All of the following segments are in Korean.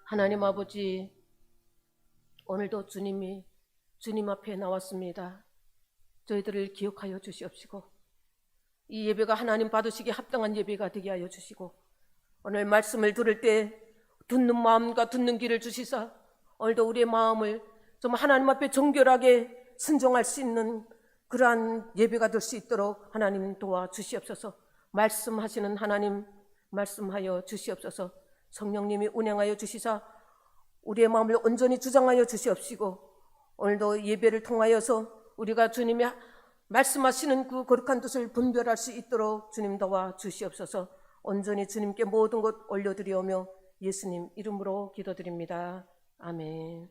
하나님 아버지, 오늘도 주님 앞에 나왔습니다. 저희들을 기억하여 주시옵시고 이 예배가 하나님 받으시기에 합당한 예배가 되게 하여 주시고, 오늘 말씀을 들을 때 듣는 마음과 듣는 귀를 주시사 오늘도 우리의 마음을 좀 하나님 앞에 정결하게 순종할 수 있는 그러한 예배가 될 수 있도록 하나님 도와주시옵소서. 말씀하시는 하나님 말씀하여 주시옵소서. 성령님이 운행하여 주시사 우리의 마음을 온전히 주장하여 주시옵시고, 오늘도 예배를 통하여서 우리가 주님이 말씀하시는 그 거룩한 뜻을 분별할 수 있도록 주님 도와 주시옵소서. 온전히 주님께 모든 것 올려드리오며 예수님 이름으로 기도드립니다. 아멘.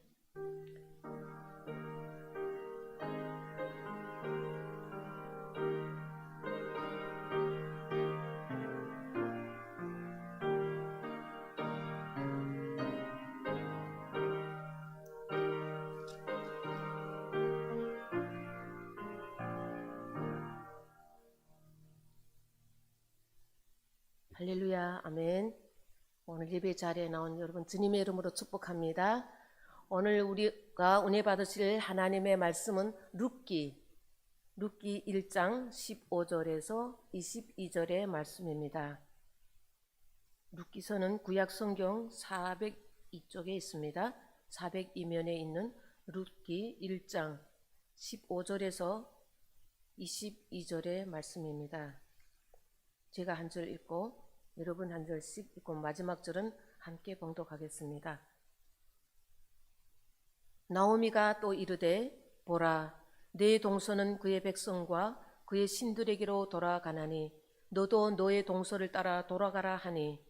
할렐루야, 아멘. 오늘 예배 자리에 나온 여러분 주님의 이름으로 축복합니다. 오늘 우리가 은혜 받으실 하나님의 말씀은 룻기 1장 15절에서 22절의 말씀입니다. 룻기서는 구약 성경 402쪽에 있습니다. 402면에 있는 룻기 1장 15절에서 22절의 말씀입니다. 제가 한 절 읽고 여러분 한 절씩 읽고 마지막 절은 함께 봉독하겠습니다. 나오미가 또 이르되 보라, 내 동서는 그의 백성과 그의 신들에게로 돌아가나니 너도 너의 동서를 따라 돌아가라 하니,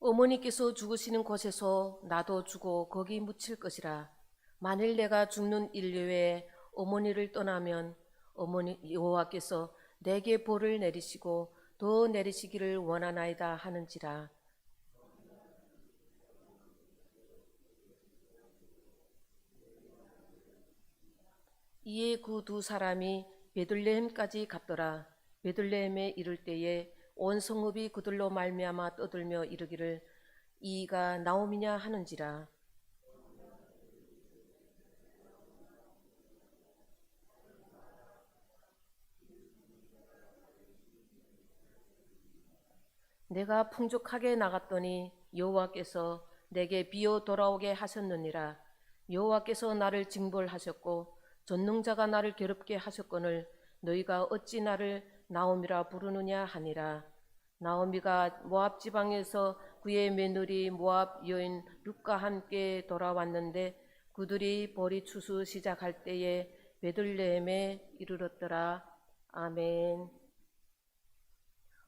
어머니께서 죽으시는 곳에서 나도 죽어 거기 묻힐 것이라. 만일 내가 죽는 인류에 어머니를 떠나면 어머니 여호와께서 내게 벌을 내리시고 더 내리시기를 원하나이다 하는지라. 이에 그 두 사람이 베들레헴까지 갔더라. 베들레헴에 이를 때에 온 성읍이 그들로 말미암아 떠들며 이르기를 이가 나오미냐 하는지라. 내가 풍족하게 나갔더니 여호와께서 내게 비어 돌아오게 하셨느니라. 여호와께서 나를 징벌하셨고 전능자가 나를 괴롭게 하셨거늘 너희가 어찌 나를 나오미라 부르느냐 하니라. 나오미가 모압 지방에서 그의 며느리 모압 여인 룻과 함께 돌아왔는데 그들이 보리 추수 시작할 때에 베들레헴에 이르렀더라. 아멘.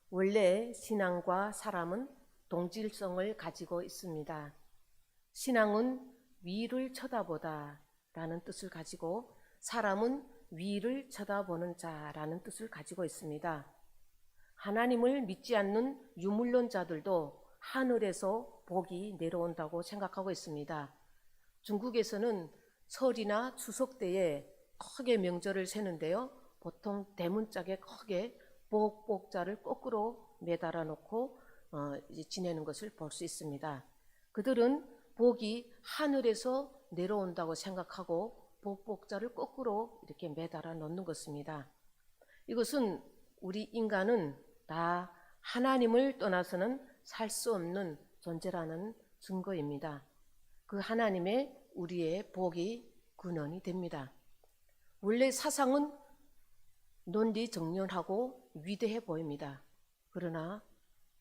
원래 신앙과 사람은 동질성을 가지고 있습니다. 신앙은 위를 쳐다보다 라는 뜻을 가지고, 사람은 위를 쳐다보는 자라는 뜻을 가지고 있습니다. 하나님을 믿지 않는 유물론자들도 하늘에서 복이 내려온다고 생각하고 있습니다. 중국에서는 설이나 추석 때에 크게 명절을 세는데요, 보통 대문짝에 크게 복자를 거꾸로 매달아 놓고 지내는 것을 볼 수 있습니다. 그들은 복이 하늘에서 내려온다고 생각하고 복자를 거꾸로 이렇게 매달아 놓는 것입니다. 이것은 우리 인간은 다 하나님을 떠나서는 살 수 없는 존재라는 증거입니다. 그 하나님의 우리의 복이 근원이 됩니다. 원래 사상은 논리정연하고 위대해 보입니다. 그러나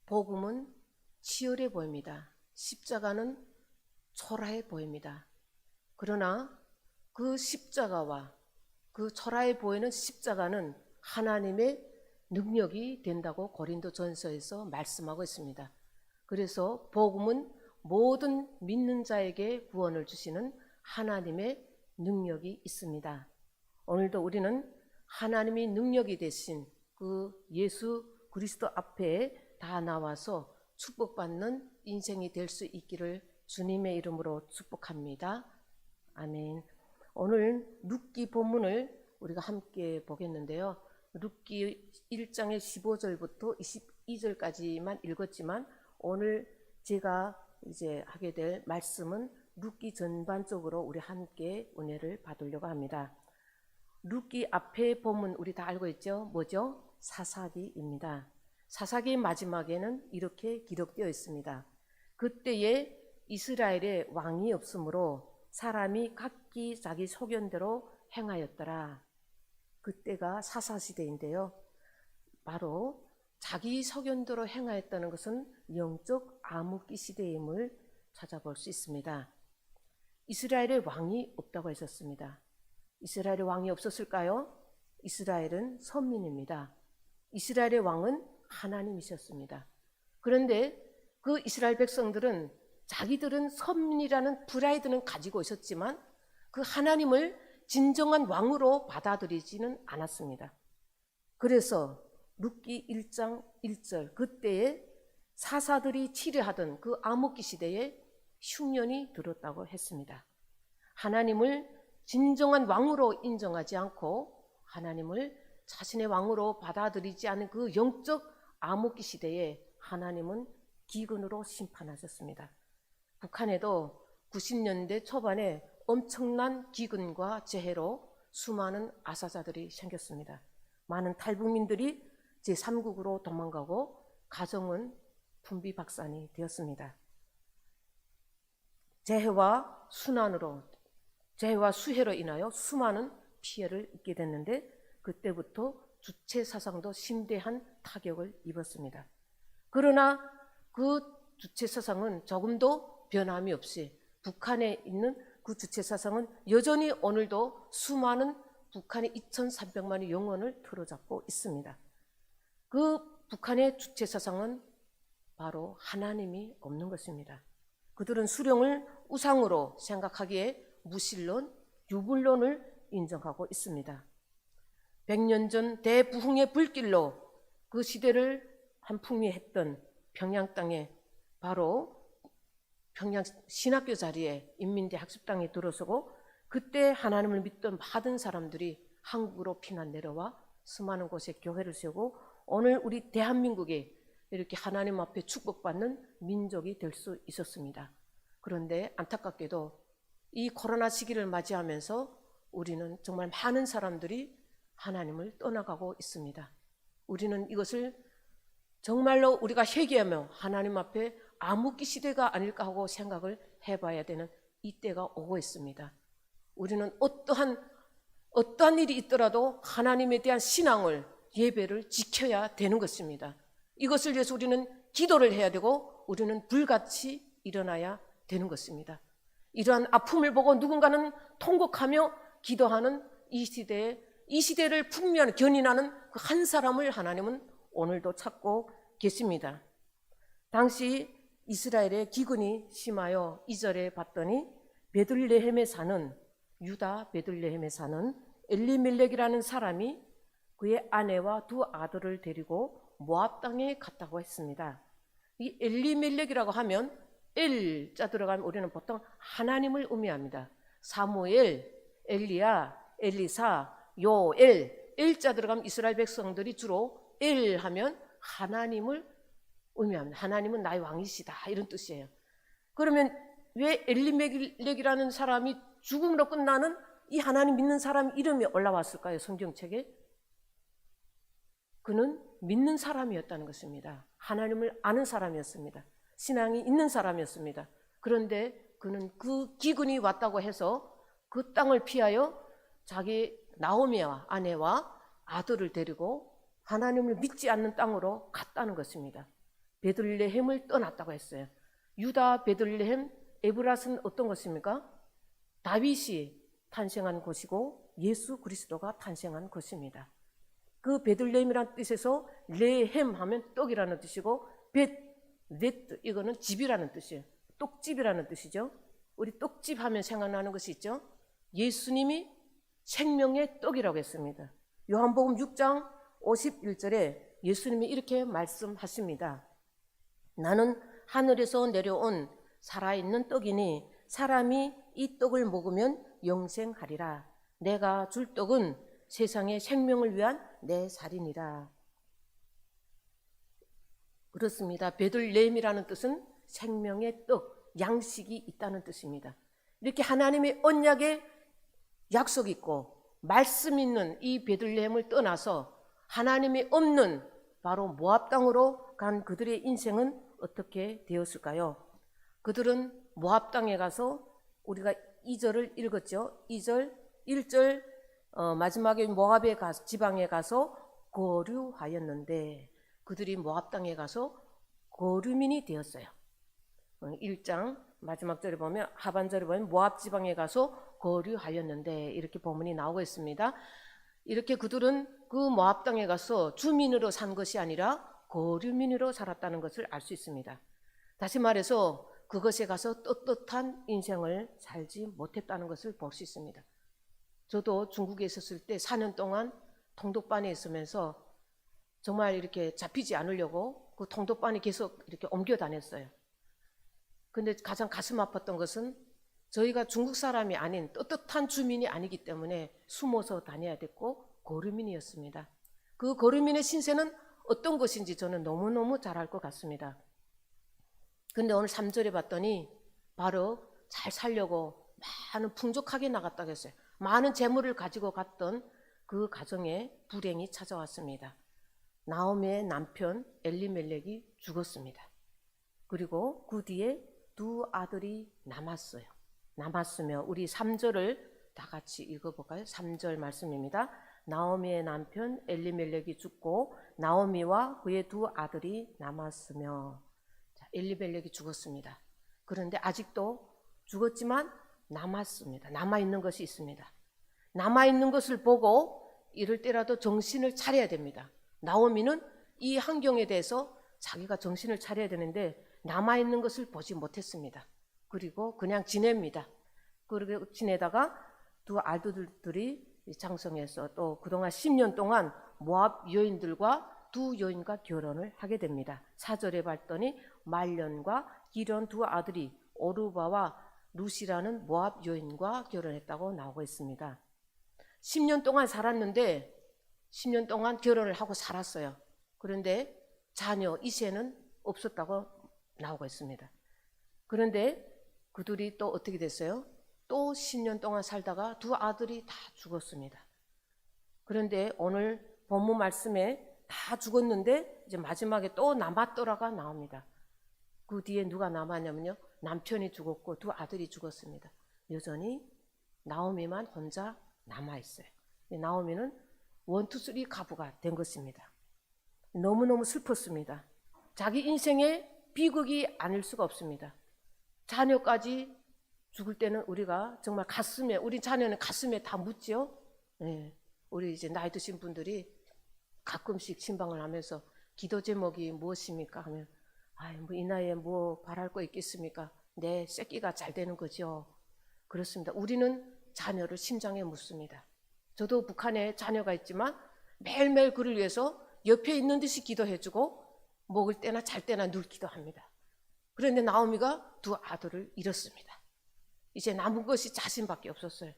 복음은 치열해 보입니다. 십자가는 초라해 보입니다. 그러나 그 십자가와 그 초라해 보이는 십자가는 하나님의 능력이 된다고 고린도전서에서 말씀하고 있습니다. 그래서 복음은 모든 믿는 자에게 구원을 주시는 하나님의 능력이 있습니다. 오늘도 우리는 하나님이 능력이 되신 그 예수 그리스도 앞에 다 나와서 축복받는 인생이 될 수 있기를 주님의 이름으로 축복합니다. 아멘. 오늘 룻기 본문을 우리가 함께 보겠는데요. 룻기 1장의 15절부터 22절까지만 읽었지만 오늘 제가 이제 하게 될 말씀은 룻기 전반적으로 우리 함께 은혜를 받으려고 합니다. 룻기 앞에 본문 우리 다 알고 있죠? 뭐죠? 사사기입니다. 사사기의 마지막에는 이렇게 기록되어 있습니다. 그때에 이스라엘에 왕이 없으므로 사람이 각기 자기 소견대로 행하였더라. 그때가 사사시대인데요. 바로 자기 소견대로 행하였다는 것은 영적 암흑기 시대임을 찾아볼 수 있습니다. 이스라엘에 왕이 없다고 했었습니다. 이스라엘에 왕이 없었을까요? 이스라엘은 선민입니다. 이스라엘의 왕은 하나님이셨습니다. 그런데 그 이스라엘 백성들은 자기들은 선민이라는 프라이드는 가지고 있었지만 그 하나님을 진정한 왕으로 받아들이지는 않았습니다. 그래서 룻기 1장 1절 그때에 사사들이 치르하던 그 암흑기 시대에 흉년이 들었다고 했습니다. 하나님을 진정한 왕으로 인정하지 않고 하나님을 자신의 왕으로 받아들이지 않은 그 영적 암흑기 시대에 하나님은 기근으로 심판하셨습니다. 북한에도 90년대 초반에 엄청난 기근과 재해로 수많은 아사자들이 생겼습니다. 많은 탈북민들이 제3국으로 도망가고 가정은 분비박산이 되었습니다. 재해와 수해로 인하여 수많은 피해를 입게 됐는데 그때부터 주체 사상도 심대한 타격을 입었습니다. 그러나 그 주체 사상은 조금도 변함이 없이 북한에 있는 그 주체 사상은 여전히 오늘도 수많은 북한의 2,300만의 영혼을 틀어잡고 있습니다. 그 북한의 주체 사상은 바로 하나님이 없는 것입니다. 그들은 수령을 우상으로 생각하기에 무신론, 유불론을 인정하고 있습니다. 100년 전 대부흥의 불길로 그 시대를 한풍미했던 평양 땅에 바로 평양 신학교 자리에 인민대 학습당에 들어서고 그때 하나님을 믿던 많은 사람들이 한국으로 피난 내려와 수많은 곳에 교회를 세우고 오늘 우리 대한민국이 이렇게 하나님 앞에 축복받는 민족이 될 수 있었습니다. 그런데 안타깝게도 이 코로나 시기를 맞이하면서 우리는 정말 많은 사람들이 하나님을 떠나가고 있습니다. 우리는 이것을 정말로 우리가 회개하며 하나님 앞에 암흑기 시대가 아닐까 하고 생각을 해봐야 되는 이때가 오고 있습니다. 우리는 어떠한 일이 있더라도 하나님에 대한 신앙을 예배를 지켜야 되는 것입니다. 이것을 위해서 우리는 기도를 해야 되고 우리는 불같이 일어나야 되는 것입니다. 이러한 아픔을 보고 누군가는 통곡하며 기도하는 이 시대를 풍미하는 견인하는 그 한 사람을 하나님은 오늘도 찾고 계십니다. 당시 이스라엘의 기근이 심하여 2절에 봤더니 유다 베들레헴에 사는 엘리멜렉이라는 사람이 그의 아내와 두 아들을 데리고 모압 땅에 갔다고 했습니다. 이 엘리멜렉이라고 하면 엘자 들어가면 우리는 보통 하나님을 의미합니다. 사무엘, 엘리야, 엘리사, 요엘, 엘자 들어가면 이스라엘 백성들이 주로 엘 하면 하나님을 의미합니다. 하나님은 나의 왕이시다 이런 뜻이에요. 그러면 왜 엘리멜렉이라는 사람이 죽음으로 끝나는 이 하나님 믿는 사람 이름이 올라왔을까요? 성경책에? 그는 믿는 사람이었다는 것입니다. 하나님을 아는 사람이었습니다. 신앙이 있는 사람이었습니다. 그런데 그는 그 기근이 왔다고 해서 그 땅을 피하여 자기 나오미와 아내와 아들을 데리고 하나님을 믿지 않는 땅으로 갔다는 것입니다. 베들레헴을 떠났다고 했어요. 유다 베들레헴 에브랏은 어떤 것입니까? 다윗이 탄생한 곳이고 예수 그리스도가 탄생한 곳입니다. 그 베들레헴이라는 뜻에서 레헴 하면 떡이라는 뜻이고 벳 이거는 집이라는 뜻이에요. 떡집이라는 뜻이죠. 우리 떡집 하면 생각나는 것이 있죠. 예수님이 생명의 떡이라고 했습니다. 요한복음 6장 51절에 예수님이 이렇게 말씀하십니다. 나는 하늘에서 내려온 살아있는 떡이니 사람이 이 떡을 먹으면 영생하리라. 내가 줄 떡은 세상의 생명을 위한 내 살이니라. 그렇습니다. 베들레헴이라는 뜻은 생명의 떡, 양식이 있다는 뜻입니다. 이렇게 하나님의 언약의 약속이 있고 말씀 있는 이 베들레헴을 떠나서 하나님이 없는 바로 모압 땅으로 간 그들의 인생은 어떻게 되었을까요? 그들은 모압 땅에 가서 우리가 2절을 읽었죠. 2절, 1절 마지막에 모압의 지방에 가서 거류하였는데 그들이 모압 땅에 가서 거류민이 되었어요. 1장 마지막 절에 보면 하반절에 보면 모압 지방에 가서 거류하였는데 이렇게 본문이 나오고 있습니다. 이렇게 그들은 그 모압 땅에 가서 주민으로 산 것이 아니라 거류민으로 살았다는 것을 알 수 있습니다. 다시 말해서 그것에 가서 떳떳한 인생을 살지 못했다는 것을 볼 수 있습니다. 저도 중국에 있었을 때 4년 동안 통독반에 있으면서 정말 이렇게 잡히지 않으려고 그 통독반에 계속 이렇게 옮겨 다녔어요. 근데 가장 가슴 아팠던 것은 저희가 중국 사람이 아닌 떳떳한 주민이 아니기 때문에 숨어서 다녀야 됐고 거류민이었습니다. 그 거류민의 신세는 어떤 것인지 저는 너무너무 잘 알 것 같습니다. 근데 오늘 3절에 봤더니 바로 잘 살려고 많은 풍족하게 나갔다고 했어요. 많은 재물을 가지고 갔던 그 가정에 불행이 찾아왔습니다. 나오미의 남편 엘리멜렉이 죽었습니다. 그리고 그 뒤에 두 아들이 남았으며 우리 3절을 다 같이 읽어볼까요? 3절 말씀입니다. 나오미의 남편 엘리멜렉이 죽고 나오미와 그의 두 아들이 남았으며. 자, 엘리멜렉이 죽었습니다. 그런데 아직도 죽었지만 남았습니다. 남아있는 것이 있습니다. 남아있는 것을 보고 이럴 때라도 정신을 차려야 됩니다. 나오미는 이 환경에 대해서 자기가 정신을 차려야 되는데 남아있는 것을 보지 못했습니다. 그리고 그냥 지냅니다. 그렇게 지내다가 두 아들들이 장성해서 또 그동안 10년 동안 모압 여인들과 두 여인과 결혼을 하게 됩니다. 4절에 봤더니 말년과 기련 두 아들이 오르바와 루시라는 모압 여인과 결혼했다고 나오고 있습니다. 10년 동안 살았는데 10년 동안 결혼을 하고 살았어요. 그런데 자녀 이세는 없었다고 나오고 있습니다. 그런데 그들이 또 어떻게 됐어요? 또 10년 동안 살다가 두 아들이 다 죽었습니다. 그런데 오늘 본문 말씀에 다 죽었는데 이제 마지막에 또 남았더라가 나옵니다. 그 뒤에 누가 남았냐면요, 남편이 죽었고 두 아들이 죽었습니다. 여전히 나오미만 혼자 남아있어요. 나오미는 1, 2, 3 가부가 된 것입니다. 너무너무 슬펐습니다. 자기 인생의 비극이 아닐 수가 없습니다. 자녀까지 죽을 때는 우리가 정말 가슴에, 우리 자녀는 가슴에 다 묻죠. 네. 우리 이제 나이 드신 분들이 가끔씩 신방을 하면서 기도 제목이 무엇입니까? 하면 뭐 이 나이에 뭐 바랄 거 있겠습니까? 내 새끼가 잘 되는 거죠. 그렇습니다. 우리는 자녀를 심장에 묻습니다. 저도 북한에 자녀가 있지만 매일매일 그를 위해서 옆에 있는 듯이 기도해주고 먹을 때나 잘 때나 늘 기도합니다. 그런데 나오미가 두 아들을 잃었습니다. 이제 남은 것이 자신밖에 없었어요.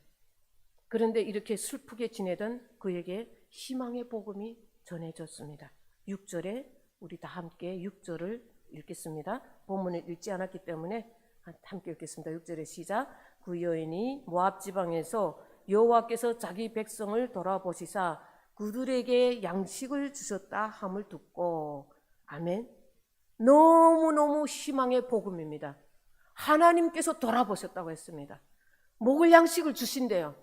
그런데 이렇게 슬프게 지내던 그에게 희망의 복음이 전해졌습니다. 6절에 우리 다 함께 6절을 읽겠습니다. 본문을 읽지 않았기 때문에 함께 읽겠습니다. 6절의 시작. 그 여인이 모압 지방에서 여호와께서 자기 백성을 돌아보시사 그들에게 양식을 주셨다 함을 듣고. 아멘. 너무너무 희망의 복음입니다. 하나님께서 돌아보셨다고 했습니다. 먹을 양식을 주신대요.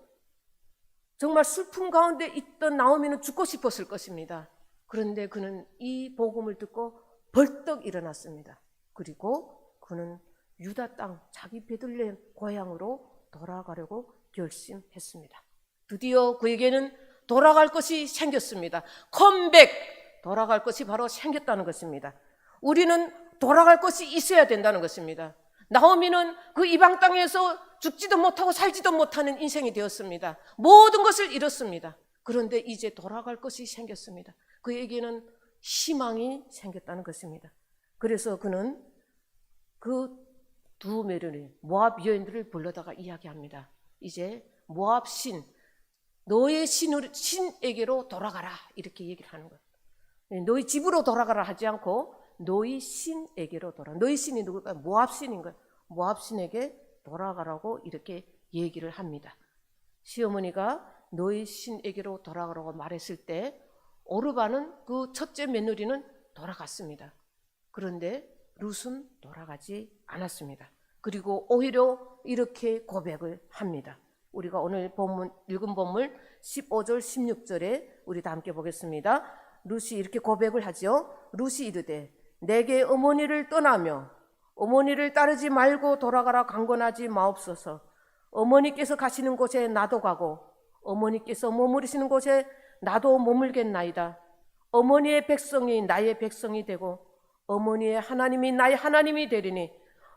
정말 슬픔 가운데 있던 나오미는 죽고 싶었을 것입니다. 그런데 그는 이 복음을 듣고 벌떡 일어났습니다. 그리고 그는 유다 땅, 자기 베들레헴 고향으로 돌아가려고 결심했습니다. 드디어 그에게는 돌아갈 것이 생겼습니다. 컴백! 돌아갈 것이 바로 생겼다는 것입니다. 우리는 돌아갈 것이 있어야 된다는 것입니다. 나오미는 그 이방 땅에서 죽지도 못하고 살지도 못하는 인생이 되었습니다. 모든 것을 잃었습니다. 그런데 이제 돌아갈 것이 생겼습니다. 그에게는 희망이 생겼다는 것입니다. 그래서 그는 그 두 며느리 모압 여인들을 불러다가 이야기합니다. 이제 모압 신, 너의 신에게로 돌아가라, 이렇게 얘기를 하는 거예요. 너희 집으로 돌아가라 하지 않고 너희 신에게로 돌아가. 너희 신이 누굴까? 모압 신인 거예요. 모압 신에게 돌아가라고 이렇게 얘기를 합니다. 시어머니가 너희 신에게로 돌아가라고 말했을 때 오르바는, 그 첫째 며느리는 돌아갔습니다. 그런데 룻은 돌아가지 않았습니다. 그리고 오히려 이렇게 고백을 합니다. 우리가 오늘 읽은 본문 15절 16절에 우리 다 함께 보겠습니다. 룻이 이렇게 고백을 하죠. 룻이 이르되 내게 어머니를 떠나며 어머니를 따르지 말고 돌아가라 강권하지 마옵소서. 어머니께서 가시는 곳에 나도 가고 어머니께서 머무르시는 곳에 나도 머물겠나이다. 어머니의 백성이 나의 백성이 되고 어머니의 하나님이 나의 하나님이 되리니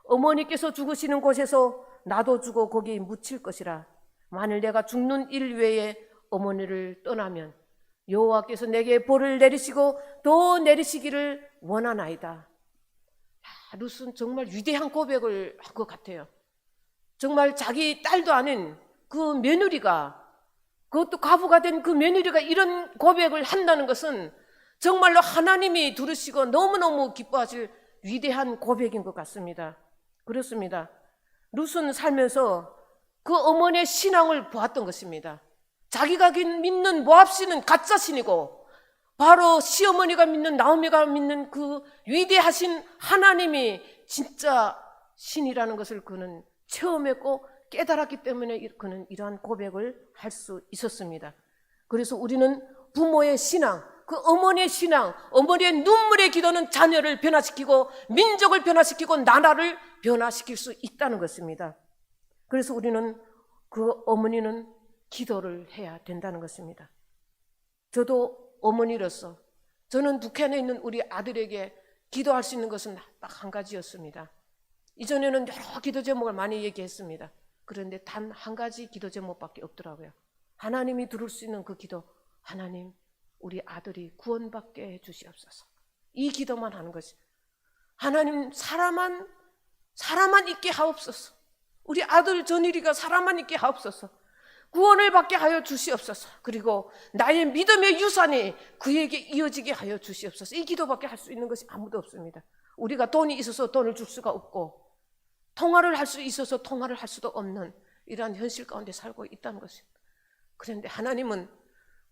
어머니께서 죽으시는 곳에서 나도 죽어 거기 묻힐 것이라. 만일 내가 죽는 일 외에 어머니를 떠나면 여호와께서 내게 벌을 내리시고 더 내리시기를 원하나이다. 룻은 정말 위대한 고백을 한 것 같아요. 정말 자기 딸도 아닌 그 며느리가, 그것도 과부가 된 그 며느리가 이런 고백을 한다는 것은 정말로 하나님이 들으시고 너무너무 기뻐하실 위대한 고백인 것 같습니다. 그렇습니다. 룻은 살면서 그 어머니의 신앙을 보았던 것입니다. 자기가 믿는 모압신은 가짜 신이고 바로 시어머니가 믿는, 나오미가 믿는 그 위대하신 하나님이 진짜 신이라는 것을 그는 체험했고 깨달았기 때문에 그는 이러한 고백을 할 수 있었습니다. 그래서 우리는 부모의 신앙, 그 어머니의 신앙, 어머니의 눈물의 기도는 자녀를 변화시키고 민족을 변화시키고 나라를 변화시킬 수 있다는 것입니다. 그래서 우리는 그 어머니는 기도를 해야 된다는 것입니다. 저도 어머니로서 저는 북한에 있는 우리 아들에게 기도할 수 있는 것은 딱 한 가지였습니다. 이전에는 여러 기도 제목을 많이 얘기했습니다. 그런데 단 한 가지 기도 제목밖에 없더라고요. 하나님이 들을 수 있는 그 기도, 하나님 우리 아들이 구원받게 해주시옵소서. 이 기도만 하는 것이, 하나님 사람만 있게 하옵소서. 우리 아들 전일이가 사람만 있게 하옵소서. 구원을 받게 하여 주시옵소서. 그리고 나의 믿음의 유산이 그에게 이어지게 하여 주시옵소서. 이 기도밖에 할 수 있는 것이 아무도 없습니다. 우리가 돈이 있어서 돈을 줄 수가 없고 통화를 할 수 있어서 통화를 할 수도 없는 이러한 현실 가운데 살고 있다는 것입니다. 그런데 하나님은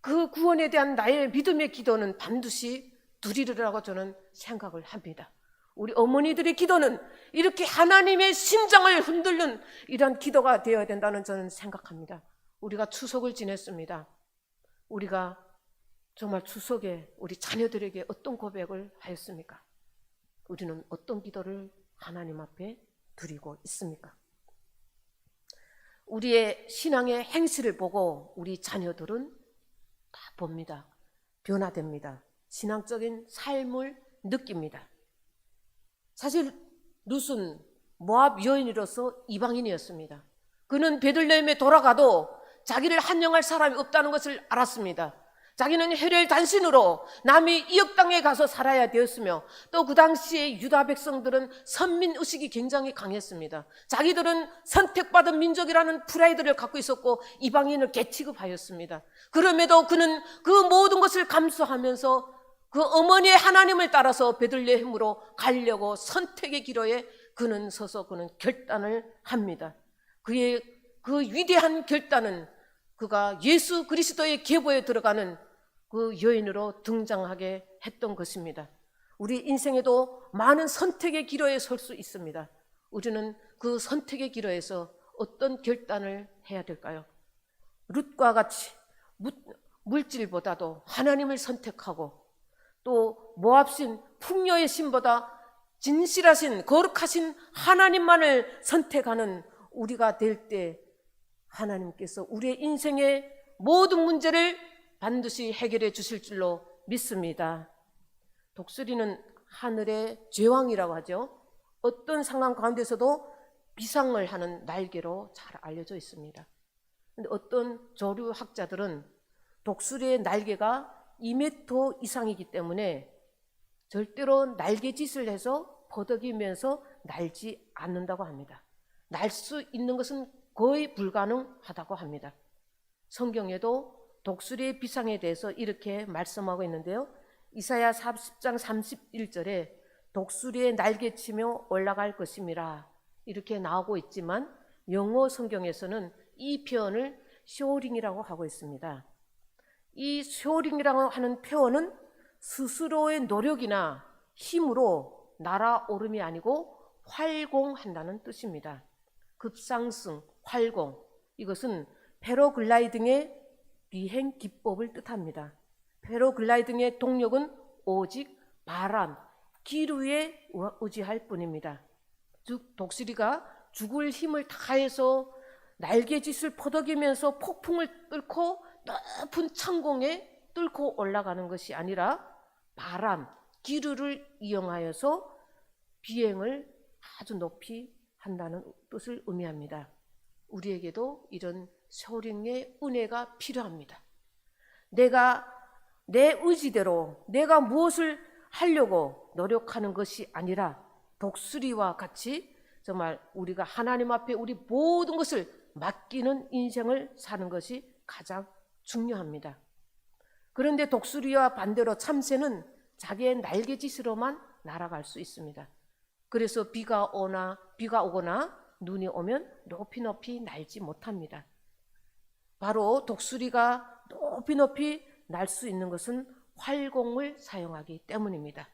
그 구원에 대한 나의 믿음의 기도는 반드시 드리리라고 저는 생각을 합니다. 우리 어머니들의 기도는 이렇게 하나님의 심장을 흔들는 이런 기도가 되어야 된다는 저는 생각합니다. 우리가 추석을 지냈습니다. 우리가 정말 추석에 우리 자녀들에게 어떤 고백을 하였습니까? 우리는 어떤 기도를 하나님 앞에 드리고 있습니까? 우리의 신앙의 행실을 보고 우리 자녀들은 다 봅니다. 변화됩니다. 신앙적인 삶을 느낍니다. 사실 룻은 모압 여인으로서 이방인이었습니다. 그는 베들레헴에 돌아가도 자기를 환영할 사람이 없다는 것을 알았습니다. 자기는 혈혈 단신으로 남의 이역 땅에 가서 살아야 되었으며 또 그 당시에 유다 백성들은 선민의식이 굉장히 강했습니다. 자기들은 선택받은 민족이라는 프라이드를 갖고 있었고 이방인을 개취급하였습니다. 그럼에도 그는 그 모든 것을 감수하면서 그 어머니의 하나님을 따라서 베들레헴으로 가려고 선택의 기로에 그는 서서 그는 결단을 합니다. 그의 그 위대한 결단은 그가 예수 그리스도의 계보에 들어가는 그 여인으로 등장하게 했던 것입니다. 우리 인생에도 많은 선택의 기로에 설 수 있습니다. 우리는 그 선택의 기로에서 어떤 결단을 해야 될까요? 룻과 같이 물질보다도 하나님을 선택하고 또 모압신 풍요의 신보다 진실하신 거룩하신 하나님만을 선택하는 우리가 될 때 하나님께서 우리의 인생의 모든 문제를 반드시 해결해 주실 줄로 믿습니다. 독수리는 하늘의 제왕이라고 하죠. 어떤 상황 가운데서도 비상을 하는 날개로 잘 알려져 있습니다. 그런데 어떤 조류학자들은 독수리의 날개가 2m 이상이기 때문에 절대로 날개짓을 해서 버덕이면서 날지 않는다고 합니다. 날 수 있는 것은 거의 불가능하다고 합니다. 성경에도 독수리의 비상에 대해서 이렇게 말씀하고 있는데요. 이사야 40장 31절에 독수리의 날개치며 올라갈 것임이라 이렇게 나오고 있지만 영어 성경에서는 이 표현을 쇼링이라고 하고 있습니다. 이 쇼링이라고 하는 표현은 스스로의 노력이나 힘으로 날아오름이 아니고 활공한다는 뜻입니다. 급상승, 활공, 이것은 패러글라이딩의 비행 기법을 뜻합니다. 패러글라이딩의 동력은 오직 바람, 기류에 의지할 뿐입니다. 즉 독수리가 죽을 힘을 다해서 날개짓을 퍼덕이면서 폭풍을 뚫고 높은 천공에 뚫고 올라가는 것이 아니라 바람, 기류를 이용하여서 비행을 아주 높이 한다는 뜻을 의미합니다. 우리에게도 이런 소령의 은혜가 필요합니다. 내가 내 의지대로 내가 무엇을 하려고 노력하는 것이 아니라 독수리와 같이 정말 우리가 하나님 앞에 우리 모든 것을 맡기는 인생을 사는 것이 가장 중요합니다. 그런데 독수리와 반대로 참새는 자기의 날개짓으로만 날아갈 수 있습니다. 그래서 비가 오거나 눈이 오면 높이 높이 날지 못합니다. 바로 독수리가 높이 날 수 있는 것은 활공을 사용하기 때문입니다.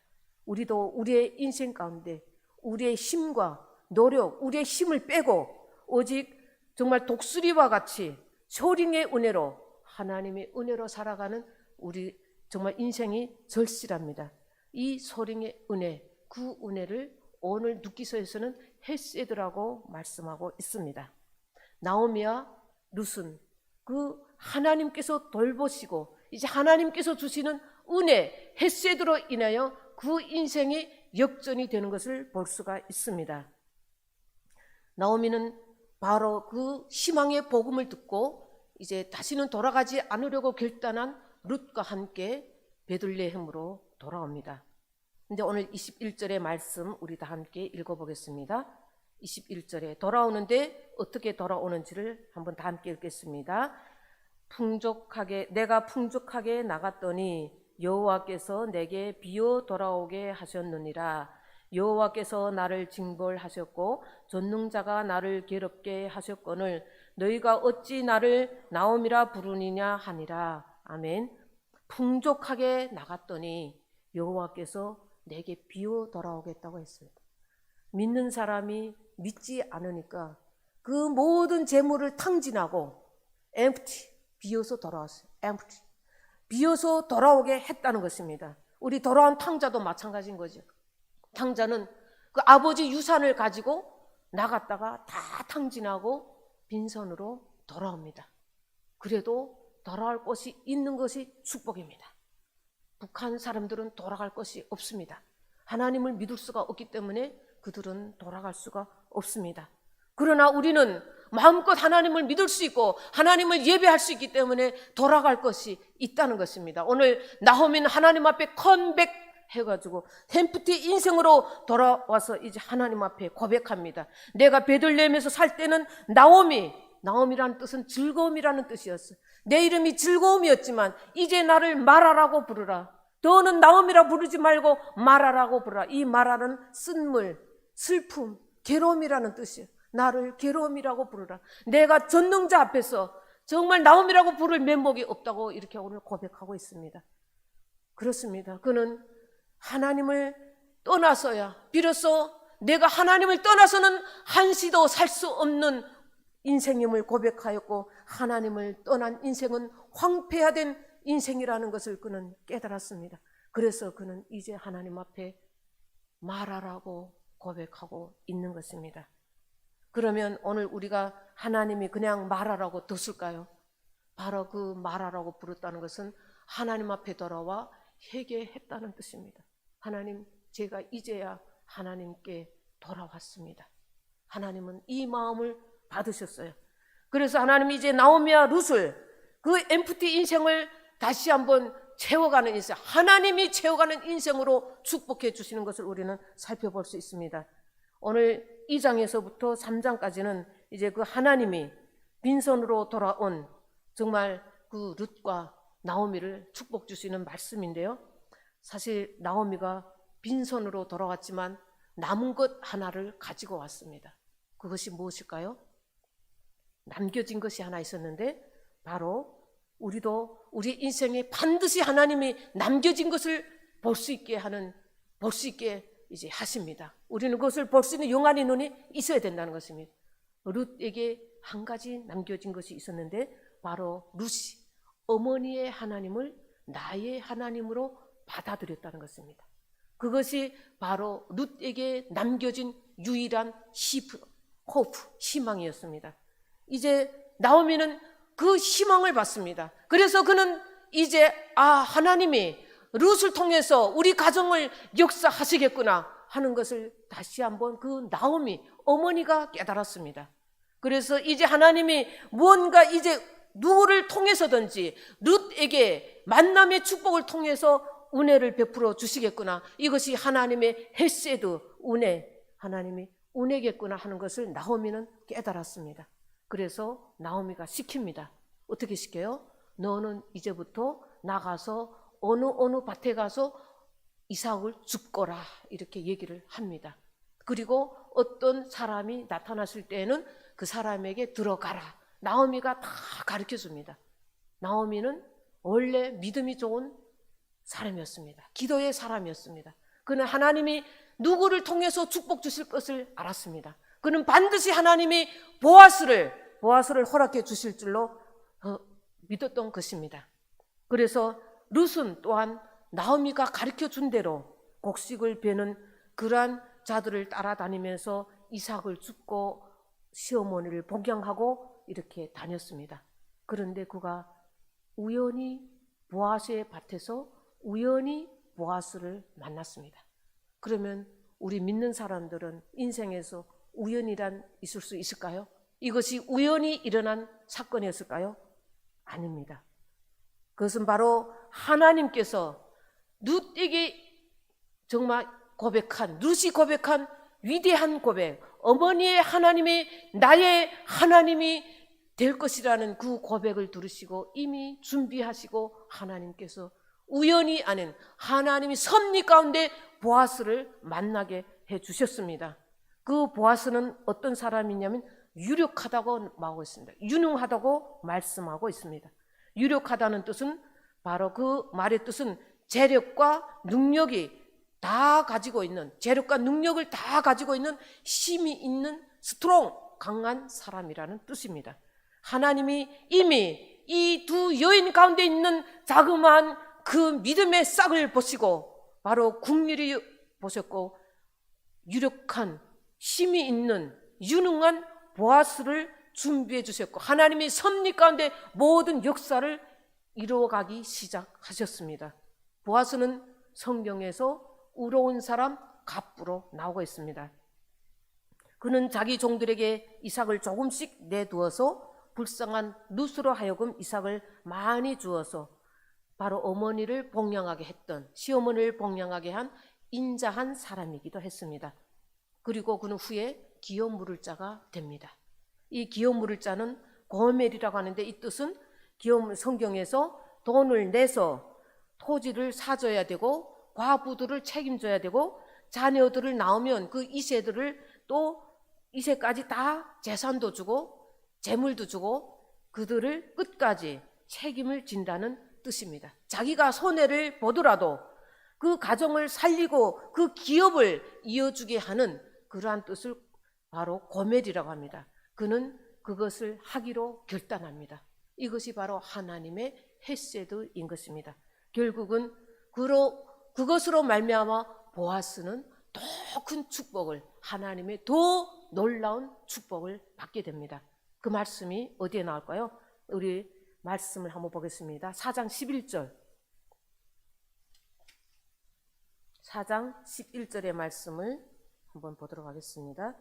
우리도 우리의 인생 가운데 우리의 힘과 노력, 우리의 힘을 빼고 오직 정말 독수리와 같이 소링의 은혜로 하나님의 은혜로 살아가는 우리 정말 인생이 절실합니다. 이 소링의 은혜, 그 은혜를 오늘 룻기서에서는 헤세드라고 말씀하고 있습니다. 나오미와 룻은 그 하나님께서 돌보시고 이제 하나님께서 주시는 은혜, 헤세드로 인하여 그 인생이 역전이 되는 것을 볼 수가 있습니다. 나오미는 바로 그 희망의 복음을 듣고 이제 다시는 돌아가지 않으려고 결단한 룻과 함께 베들레헴으로 돌아옵니다. 근데 오늘 21절의 말씀 우리 다 함께 읽어보겠습니다. 21절에 돌아오는데 어떻게 돌아오는지를 한번 다 함께 읽겠습니다. 내가 풍족하게 나갔더니 여호와께서 내게 비어 돌아오게 하셨느니라. 여호와께서 나를 징벌하셨고 전능자가 나를 괴롭게 하셨거늘 너희가 어찌 나를 나옴이라 부르느냐 하니라. 아멘. 풍족하게 나갔더니 여호와께서 내게 비어 돌아오겠다고 했습니다. 믿는 사람이 믿지 않으니까 그 모든 재물을 탕진하고 empty, 비어서 돌아왔어요. empty, 비어서 돌아오게 했다는 것입니다. 우리 돌아온 탕자도 마찬가지인 거죠. 탕자는 그 아버지 유산을 가지고 나갔다가 다 탕진하고 빈손으로 돌아옵니다. 그래도 돌아올 곳이 있는 것이 축복입니다. 북한 사람들은 돌아갈 것이 없습니다. 하나님을 믿을 수가 없기 때문에 그들은 돌아갈 수가 없습니다. 그러나 우리는 마음껏 하나님을 믿을 수 있고 하나님을 예배할 수 있기 때문에 돌아갈 것이 있다는 것입니다. 오늘 나오미는 하나님 앞에 컴백해가지고 햄프티 인생으로 돌아와서 이제 하나님 앞에 고백합니다. 내가 베들레헴에서 살 때는 나오미라는 뜻은 즐거움이라는 뜻이었어요. 내 이름이 즐거움이었지만 이제 나를 마라라고 부르라. 너는 나오미라 부르지 말고 마라라고 부르라. 이 마라는 쓴물, 슬픔, 괴로움이라는 뜻이에요. 나를 괴로움이라고 부르라. 내가 전능자 앞에서 정말 나오미라고 부를 면목이 없다고 이렇게 오늘 고백하고 있습니다. 그렇습니다. 그는 하나님을 떠나서야 비로소 내가 하나님을 떠나서는 한시도 살 수 없는 인생임을 고백하였고 하나님을 떠난 인생은 황폐화된 인생이라는 것을 그는 깨달았습니다. 그래서 그는 이제 하나님 앞에 마라라고 고백하고 있는 것입니다. 그러면 오늘 우리가 하나님이 그냥 마라라고 듣을까요? 바로 그 마라라고 부르다는 것은 하나님 앞에 돌아와 회개했다는 뜻입니다. 하나님, 제가 이제야 하나님께 돌아왔습니다. 하나님은 이 마음을 받으셨어요. 그래서 하나님이 이제 나오미와 룻을 그 엠프티 인생을 다시 한번 채워가는 인생, 하나님이 채워가는 인생으로 축복해 주시는 것을 우리는 살펴볼 수 있습니다. 오늘 2장에서부터 3장까지는 이제 그 하나님이 빈손으로 돌아온 정말 그 룻과 나오미를 축복 주시는 말씀인데요. 사실 나오미가 빈손으로 돌아왔지만 남은 것 하나를 가지고 왔습니다. 그것이 무엇일까요? 남겨진 것이 하나 있었는데 바로 우리도 우리 인생에 반드시 하나님이 남겨진 것을 볼 수 있게 이제 하십니다. 우리는 그것을 볼 수 있는 영안의 눈이 있어야 된다는 것입니다. 룻에게 한 가지 남겨진 것이 있었는데 바로 룻이 어머니의 하나님을 나의 하나님으로 받아들였다는 것입니다. 그것이 바로 룻에게 남겨진 유일한 희망이었습니다. 이제 나오미는 그 희망을 받습니다. 그래서 그는 이제 하나님이 룻을 통해서 우리 가정을 역사하시겠구나 하는 것을 다시 한번 그 나오미 어머니가 깨달았습니다. 그래서 이제 하나님이 무언가 이제 누구를 통해서든지 룻에게 만남의 축복을 통해서 은혜를 베풀어 주시겠구나, 이것이 하나님의 헤세드 은혜, 하나님이 은혜겠구나 하는 것을 나오미는 깨달았습니다. 그래서 나오미가 시킵니다. 어떻게 시켜요? 너는 이제부터 나가서 어느 밭에 가서 이삭을 줍거라, 이렇게 얘기를 합니다. 그리고 어떤 사람이 나타났을 때는 그 사람에게 들어가라, 나오미가 다 가르쳐 줍니다. 나오미는 원래 믿음이 좋은 사람이었습니다. 기도의 사람이었습니다. 그는 하나님이 누구를 통해서 축복 주실 것을 알았습니다. 그는 반드시 하나님이 보아스를 허락해 주실 줄로 믿었던 것입니다. 그래서 룻은 또한 나오미가 가르쳐 준 대로 곡식을 베는 그러한 자들을 따라다니면서 이삭을 줍고 시어머니를 복양하고 이렇게 다녔습니다. 그런데 그가 우연히 보아스의 밭에서 우연히 보아스를 만났습니다. 그러면 우리 믿는 사람들은 인생에서 우연이란 있을 수 있을까요? 이것이 우연히 일어난 사건이었을까요? 아닙니다. 그것은 바로 하나님께서 룻에게 정말 룻이 고백한 위대한 고백, 어머니의 하나님이 나의 하나님이 될 것이라는 그 고백을 들으시고 이미 준비하시고 하나님께서 우연히 아닌 하나님이 섭리 가운데 보아스를 만나게 해주셨습니다. 그 보아스는 어떤 사람이냐면 유력하다고 말하고 있습니다. 유능하다고 말씀하고 있습니다. 유력하다는 뜻은 바로 그 말의 뜻은 재력과 능력을 다 가지고 있는 힘이 있는 강한 사람이라는 뜻입니다. 하나님이 이미 이 두 여인 가운데 있는 자그마한 그 믿음의 싹을 보시고 바로 국리를 보셨고 유력한 힘이 있는 유능한 보아스를 준비해 주셨고 하나님이 섭리 가운데 모든 역사를 이루어가기 시작하셨습니다. 보아스는 성경에서 의로운 사람 갑부로 나오고 있습니다. 그는 자기 종들에게 이삭을 조금씩 내두어서 불쌍한 룻으로 하여금 이삭을 많이 주어서 바로 어머니를 복양하게 했던, 시어머니를 복양하게 한 인자한 사람이기도 했습니다. 그리고 그는 후에 기업 물을 자가 됩니다. 이 기업 물을 자는 고멜이라고 하는데 이 뜻은 성경에서 돈을 내서 토지를 사줘야 되고 과부들을 책임져야 되고 자녀들을 낳으면 그 이세들을 또 이세까지 다 재산도 주고 재물도 주고 그들을 끝까지 책임을 진다는 뜻입니다. 자기가 손해를 보더라도 그 가정을 살리고 그 기업을 이어주게 하는 그러한 뜻을 바로 고멜이라고 합니다. 그는 그것을 하기로 결단합니다. 이것이 바로 하나님의 헤세드인 것입니다. 결국은 그것으로 말미암아 보아스는 더 큰 축복을, 하나님의 더 놀라운 축복을 받게 됩니다. 그 말씀이 어디에 나올까요? 우리 말씀을 한번 보겠습니다. 4장 11절. 4장 11절의 말씀을 한번 보도록 하겠습니다.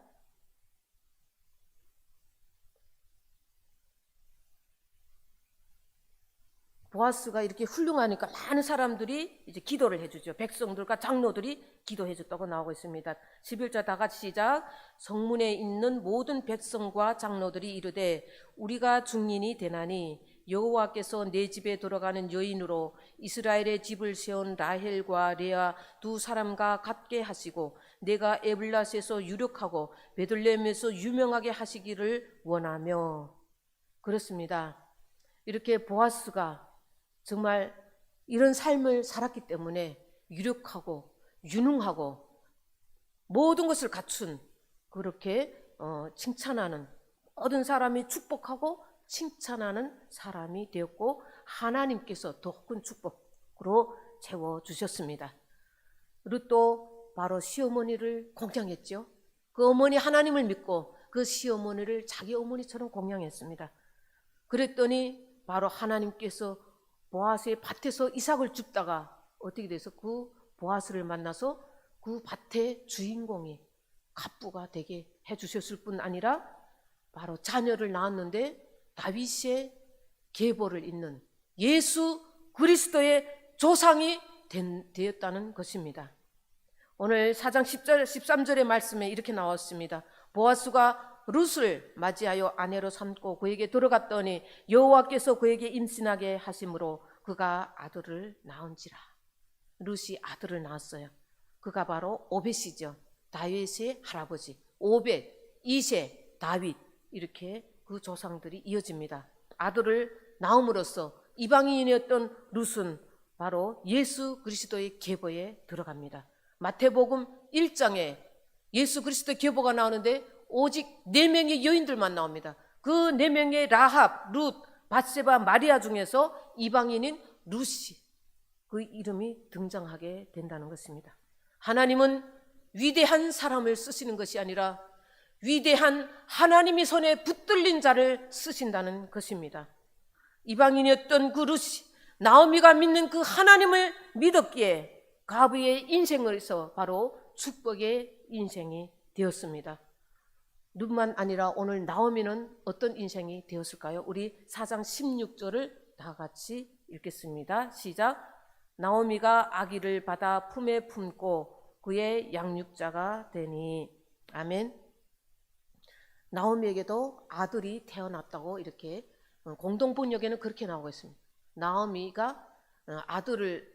보아스가 이렇게 훌륭하니까 많은 사람들이 이제 기도를 해주죠. 백성들과 장로들이 기도해줬다고 나오고 있습니다. 11절 다 같이 시작. 성문에 있는 모든 백성과 장로들이 이르되 우리가 중인이 되나니 여호와께서 내 집에 들어가는 여인으로 이스라엘의 집을 세운 라헬과 레아 두 사람과 같게 하시고 내가 에블라스에서 유력하고 베들레헴에서 유명하게 하시기를 원하며. 그렇습니다. 이렇게 보아스가 정말 이런 삶을 살았기 때문에 유력하고 유능하고 모든 것을 갖춘, 그렇게 칭찬하는, 모든 사람이 축복하고 칭찬하는 사람이 되었고 하나님께서 더 큰 축복으로 채워주셨습니다. 룻도 바로 시어머니를 공경했죠. 그 어머니 하나님을 믿고 그 시어머니를 자기 어머니처럼 공경했습니다. 그랬더니 바로 하나님께서 보아스의 밭에서 이삭을 줍다가 어떻게 돼서 그 보아스를 만나서 그 밭의 주인공이 갑부가 되게 해주셨을 뿐 아니라 바로 자녀를 낳았는데 다윗의 계보를 잇는 예수 그리스도의 조상이 되었다는 것입니다. 오늘 4장 10절 13절의 말씀에 이렇게 나왔습니다. 보아스가 룻을 맞이하여 아내로 삼고 그에게 들어갔더니 여호와께서 그에게 임신하게 하심으로 그가 아들을 낳은지라. 룻이 아들을 낳았어요. 그가 바로 오벳이죠. 다윗의 할아버지. 오벳, 이세, 다윗, 이렇게 그 조상들이 이어집니다. 아들을 낳음으로써 이방인이었던 룻은 바로 예수 그리스도의 계보에 들어갑니다. 마태복음 1장에 예수 그리스도의 계보가 나오는데 오직 4명의 여인들만 나옵니다. 그 4명의 라합, 룻, 밧세바, 마리아 중에서 이방인인 룻이, 그 이름이 등장하게 된다는 것입니다. 하나님은 위대한 사람을 쓰시는 것이 아니라 위대한 하나님의 손에 붙들린 자를 쓰신다는 것입니다. 이방인이었던 그 룻이 나오미가 믿는 그 하나님을 믿었기에 가브의 인생에서 바로 축복의 인생이 되었습니다. 룻만 아니라 오늘 나오미는 어떤 인생이 되었을까요? 우리 4장 16절을 다 같이 읽겠습니다. 시작. 나오미가 아기를 받아 품에 품고 그의 양육자가 되니. 아멘. 나오미에게도 아들이 태어났다고 이렇게 공동번역에는 그렇게 나오고 있습니다. 나오미가 아들을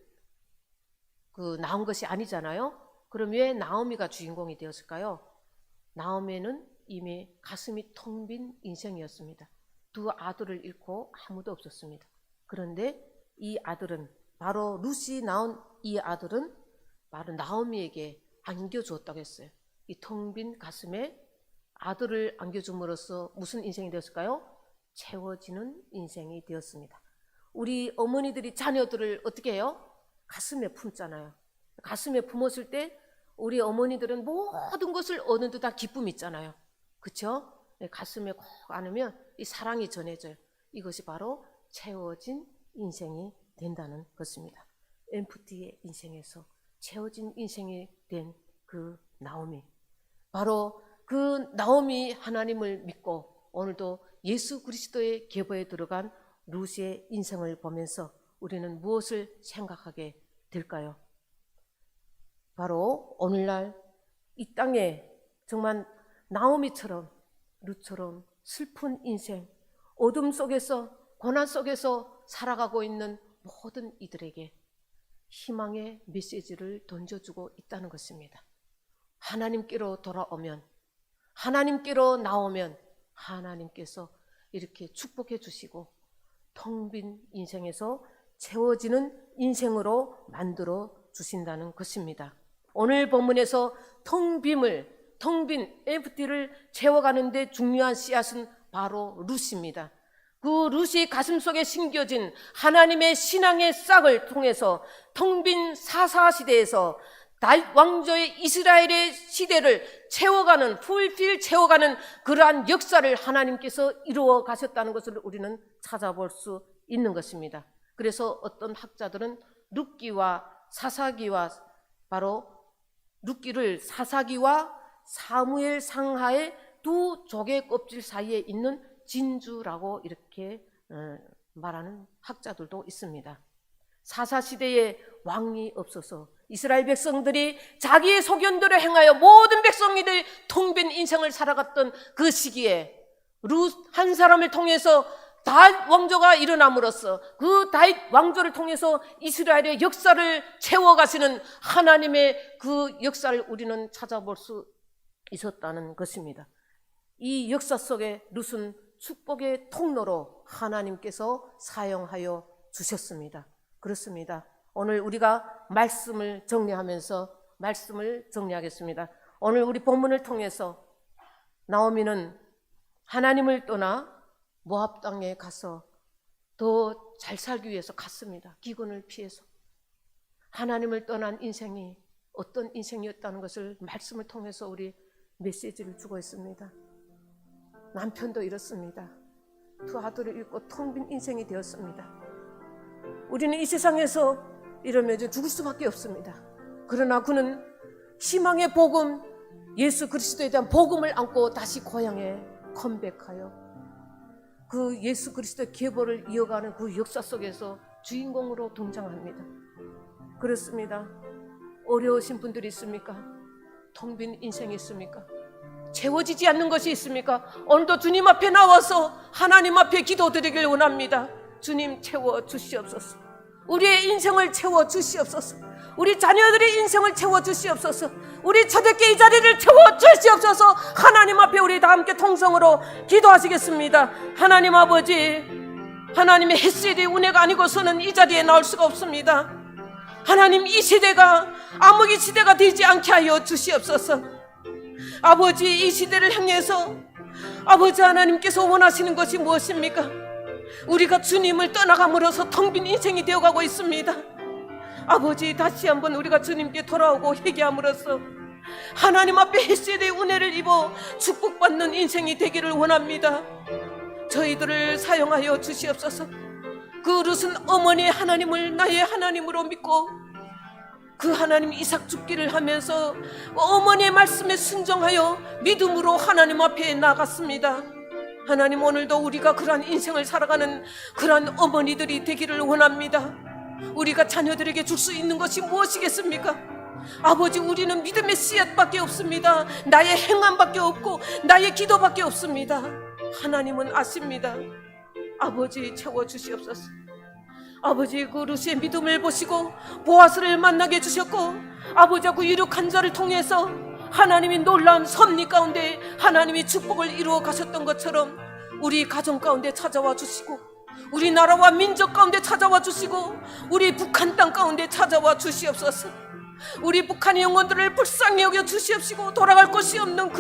낳은 것이 아니잖아요. 그럼 왜 나오미가 주인공이 되었을까요? 나오미는 이미 가슴이 텅 빈 인생이었습니다. 두 아들을 잃고 아무도 없었습니다. 그런데 이 아들은, 바로 룻이 낳은 이 아들은 바로 나오미에게 안겨주었다고 했어요. 이 텅 빈 가슴에 아들을 안겨줌으로써 무슨 인생이 되었을까요? 채워지는 인생이 되었습니다. 우리 어머니들이 자녀들을 어떻게 해요? 가슴에 품잖아요. 가슴에 품었을 때 우리 어머니들은 모든 것을 어느 듯 다 기쁨이 있잖아요. 그렇죠? 가슴에 꼭 안으면 이 사랑이 전해져요. 이것이 바로 채워진 인생이 된다는 것입니다. 엠프티의 인생에서 채워진 인생이 된 그 나오미, 바로 그 나오미 하나님을 믿고 오늘도 예수 그리스도의 계보에 들어간 룻의 인생을 보면서 우리는 무엇을 생각하게 될까요? 바로 오늘날 이 땅에 정말 나오미처럼 룻처럼 슬픈 인생, 어둠 속에서 고난 속에서 살아가고 있는 모든 이들에게 희망의 메시지를 던져주고 있다는 것입니다. 하나님께로 돌아오면, 하나님께로 나오면 하나님께서 이렇게 축복해 주시고 텅 빈 인생에서 채워지는 인생으로 만들어 주신다는 것입니다. 오늘 본문에서 텅 빈 FT를 채워가는 데 중요한 씨앗은 바로 룻입니다. 그 룻이 가슴속에 심겨진 하나님의 신앙의 싹을 통해서 텅 빈 사사시대에서 다윗 왕조의 이스라엘의 시대를 채워가는, 풀필 채워가는 그러한 역사를 하나님께서 이루어 가셨다는 것을 우리는 찾아볼 수 있는 것입니다. 그래서 어떤 학자들은 룻기와 사사기와, 바로 룻기를 사사기와 사무엘 상하의 두 조개 껍질 사이에 있는 진주라고 이렇게 말하는 학자들도 있습니다. 사사시대에 왕이 없어서 이스라엘 백성들이 자기의 소견대로 행하여 모든 백성들이 텅빈 인생을 살아갔던 그 시기에 룻 한 사람을 통해서 다윗 왕조가 일어남으로써 그 다윗 왕조를 통해서 이스라엘의 역사를 채워가시는 하나님의 그 역사를 우리는 찾아볼 수 있었다는 것입니다. 이 역사 속에 룻은 축복의 통로로 하나님께서 사용하여 주셨습니다. 그렇습니다. 오늘 우리가 말씀을 정리하면서 말씀을 정리하겠습니다. 오늘 우리 본문을 통해서 나오미는 하나님을 떠나 모압 땅에 가서 더 잘 살기 위해서 갔습니다. 기근을 피해서. 하나님을 떠난 인생이 어떤 인생이었다는 것을 말씀을 통해서 우리 메시지를 주고 있습니다. 남편도 이렇습니다. 두 아들을 잃고 텅 빈 인생이 되었습니다. 우리는 이 세상에서 이러면 죽을 수밖에 없습니다. 그러나 그는 희망의 복음, 예수 그리스도에 대한 복음을 안고 다시 고향에 컴백하여 그 예수 그리스도의 계보를 이어가는 그 역사 속에서 주인공으로 등장합니다. 그렇습니다. 어려우신 분들이 있습니까? 텅 빈 인생이 있습니까? 채워지지 않는 것이 있습니까? 오늘도 주님 앞에 나와서 하나님 앞에 기도드리길 원합니다. 주님 채워 주시옵소서. 우리의 인생을 채워 주시옵소서. 우리 자녀들의 인생을 채워 주시옵소서. 우리 초대교회 이 자리를 채워 주시옵소서. 하나님 앞에 우리 다 함께 통성으로 기도하시겠습니다. 하나님 아버지, 하나님의 햇빛의 은혜가 아니고서는 이 자리에 나올 수가 없습니다. 하나님, 이 시대가 암흑의 시대가 되지 않게 하여 주시옵소서. 아버지, 이 시대를 향해서 아버지 하나님께서 원하시는 것이 무엇입니까? 우리가 주님을 떠나감으로써 텅 빈 인생이 되어가고 있습니다. 아버지, 다시 한번 우리가 주님께 돌아오고 회개함으로써 하나님 앞에 햇빛의 은혜를 입어 축복받는 인생이 되기를 원합니다. 저희들을 사용하여 주시옵소서. 그 룻은 어머니의 하나님을 나의 하나님으로 믿고 그 하나님 이삭 죽기를 하면서 어머니의 말씀에 순종하여 믿음으로 하나님 앞에 나갔습니다. 하나님, 오늘도 우리가 그러한 인생을 살아가는 그러한 어머니들이 되기를 원합니다. 우리가 자녀들에게 줄 수 있는 것이 무엇이겠습니까? 아버지, 우리는 믿음의 씨앗밖에 없습니다. 나의 행함밖에 없고 나의 기도밖에 없습니다. 하나님은 아십니다. 아버지, 채워주시옵소서. 아버지, 그 룻의 믿음을 보시고 보아스를 만나게 해주셨고, 아버지 그 유력한 자를 통해서 하나님이 놀라운 섭리 가운데 하나님이 축복을 이루어 가셨던 것처럼 우리 가정 가운데 찾아와 주시고, 우리 나라와 민족 가운데 찾아와 주시고, 우리 북한 땅 가운데 찾아와 주시옵소서. 우리 북한의 영혼들을 불쌍히 여겨 주시옵시고, 돌아갈 곳이 없는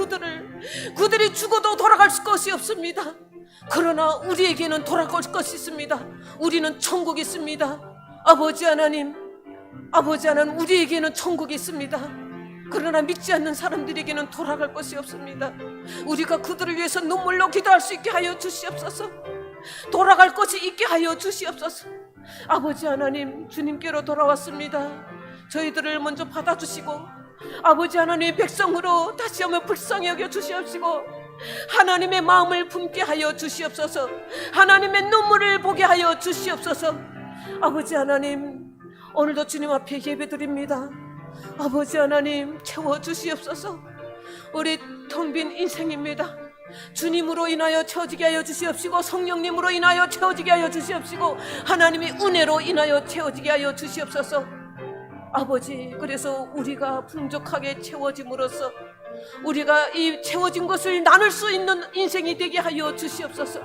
그들이 죽어도 돌아갈 것이 없습니다. 그러나 우리에게는 돌아갈 것이 있습니다. 우리는 천국이 있습니다. 아버지 하나님, 우리에게는 천국이 있습니다. 그러나 믿지 않는 사람들에게는 돌아갈 것이 없습니다. 우리가 그들을 위해서 눈물로 기도할 수 있게 하여 주시옵소서. 돌아갈 것이 있게 하여 주시옵소서. 아버지 하나님, 주님께로 돌아왔습니다. 저희들을 먼저 받아주시고 아버지 하나님의 백성으로 다시 한번 불쌍히 여겨 주시옵시고, 하나님의 마음을 품게 하여 주시옵소서. 하나님의 눈물을 보게 하여 주시옵소서. 아버지 하나님, 오늘도 주님 앞에 예배드립니다. 아버지 하나님, 채워주시옵소서. 우리 텅 빈 인생입니다. 주님으로 인하여 채워지게 하여 주시옵시고, 성령님으로 인하여 채워지게 하여 주시옵시고, 하나님의 은혜로 인하여 채워지게 하여 주시옵소서. 아버지, 그래서 우리가 풍족하게 채워짐으로써 우리가 이 채워진 것을 나눌 수 있는 인생이 되게 하여 주시옵소서.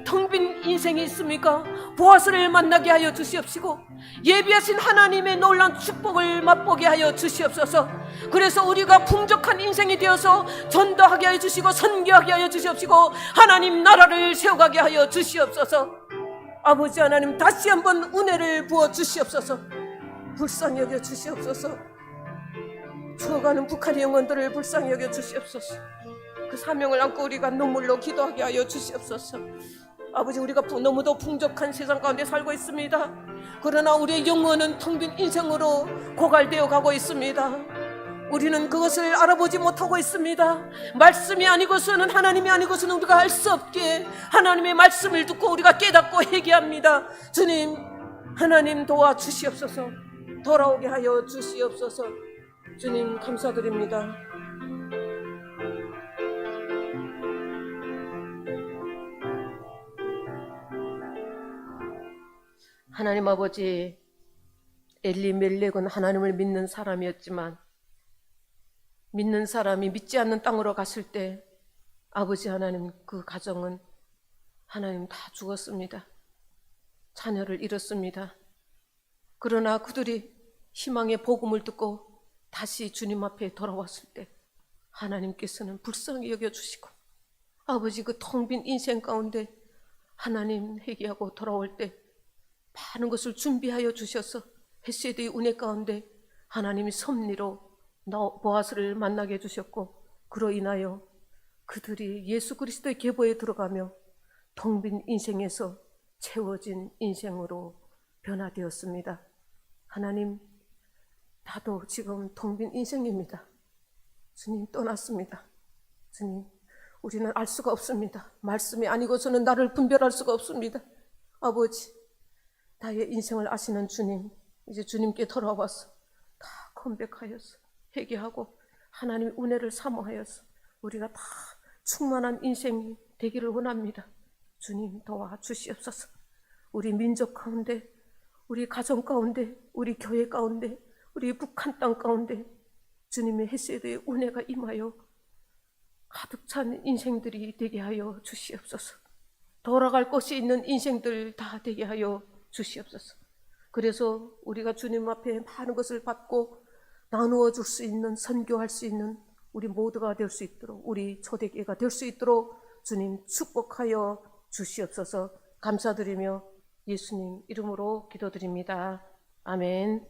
텅 빈 인생이 있습니까? 보아스를 만나게 하여 주시옵시고, 예비하신 하나님의 놀라운 축복을 맛보게 하여 주시옵소서. 그래서 우리가 풍족한 인생이 되어서 전도하게 하여 주시고, 선교하게 하여 주시옵시고, 하나님 나라를 세워가게 하여 주시옵소서. 아버지 하나님, 다시 한번 은혜를 부어 주시옵소서. 불쌍히 여겨 주시옵소서. 죽어가는 북한의 영혼들을 불쌍히 여겨 주시옵소서. 그 사명을 안고 우리가 눈물로 기도하게 하여 주시옵소서. 아버지, 우리가 너무도 풍족한 세상 가운데 살고 있습니다. 그러나 우리의 영혼은 텅 빈 인생으로 고갈되어 가고 있습니다. 우리는 그것을 알아보지 못하고 있습니다. 말씀이 아니고서는, 하나님이 아니고서는 우리가 할 수 없기에 하나님의 말씀을 듣고 우리가 깨닫고 회개합니다. 주님, 하나님 도와주시옵소서. 돌아오게 하여 주시옵소서. 주님 감사드립니다. 하나님 아버지, 엘리멜렉은 하나님을 믿는 사람이었지만 믿는 사람이 믿지 않는 땅으로 갔을 때 아버지 하나님, 그 가정은 하나님 다 죽었습니다. 자녀를 잃었습니다. 그러나 그들이 희망의 복음을 듣고 다시 주님 앞에 돌아왔을 때 하나님께서는 불쌍히 여겨주시고 아버지, 그 텅 빈 인생 가운데 하나님 회개하고 돌아올 때 많은 것을 준비하여 주셔서 헷세대의 은혜 가운데 하나님이 섭리로 보아스를 만나게 해주셨고, 그로 인하여 그들이 예수 그리스도의 계보에 들어가며 텅 빈 인생에서 채워진 인생으로 변화되었습니다. 하나님, 나도 지금 텅 빈 인생입니다. 주님, 떠났습니다. 주님, 우리는 알 수가 없습니다. 말씀이 아니고서는 나를 분별할 수가 없습니다. 아버지, 나의 인생을 아시는 주님, 이제 주님께 돌아와서 다 컴백하여서 회개하고 하나님의 은혜를 사모하여서 우리가 다 충만한 인생이 되기를 원합니다. 주님 도와주시옵소서. 우리 민족 가운데, 우리 가정 가운데, 우리 교회 가운데, 우리 북한 땅 가운데 주님의 헷세대의 은혜가 임하여 가득 찬 인생들이 되게 하여 주시옵소서. 돌아갈 곳이 있는 인생들 다 되게 하여 주시옵소서. 그래서 우리가 주님 앞에 많은 것을 받고 나누어 줄 수 있는, 선교할 수 있는 우리 모두가 될 수 있도록, 우리 초대교회가 될 수 있도록 주님 축복하여 주시옵소서. 감사드리며 예수님 이름으로 기도드립니다. 아멘.